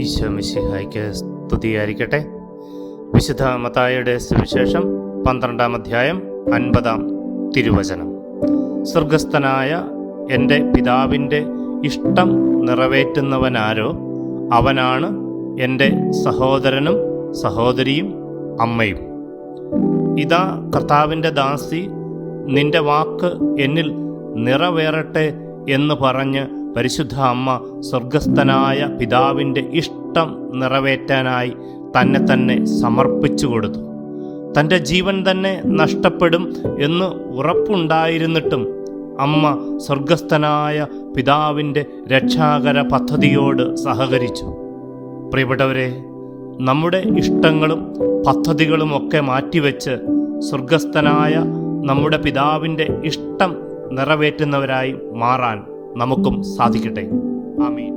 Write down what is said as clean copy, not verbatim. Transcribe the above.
ഈശോ മിശിഹായ്ക്ക് സ്തുതിയായിരിക്കട്ടെ. വിശുദ്ധ മത്തായിയുടെ സുവിശേഷം 12-ാം അധ്യായം 50-ാം തിരുവചനം. സ്വർഗസ്ഥനായ എൻ്റെ പിതാവിൻ്റെ ഇഷ്ടം നിറവേറ്റുന്നവനാരോ അവനാണ് എൻ്റെ സഹോദരനും സഹോദരിയും അമ്മയും. ഇതാ കർത്താവിൻ്റെ ദാസി, നിന്റെ വാക്ക് എന്നിൽ നിറവേറട്ടെ എന്ന് പറഞ്ഞ് പരിശുദ്ധ അമ്മ സ്വർഗസ്ഥനായ പിതാവിൻ്റെ ഇഷ്ടം നിറവേറ്റാനായി തന്നെ സമർപ്പിച്ചു കൊടുത്തു. തൻ്റെ ജീവൻ തന്നെ നഷ്ടപ്പെടും എന്ന് ഉറപ്പുണ്ടായിരുന്നിട്ടും അമ്മ സ്വർഗസ്ഥനായ പിതാവിൻ്റെ രക്ഷാകര പദ്ധതിയോട് സഹകരിച്ചു. പ്രിയപ്പെട്ടവരെ, നമ്മുടെ ഇഷ്ടങ്ങളും പദ്ധതികളുമൊക്കെ മാറ്റിവെച്ച് സ്വർഗസ്ഥനായ നമ്മുടെ പിതാവിൻ്റെ ഇഷ്ടം നിറവേറ്റുന്നവരായി മാറാൻ നമുക്കും സാധിക്കട്ടെ. ആമീൻ.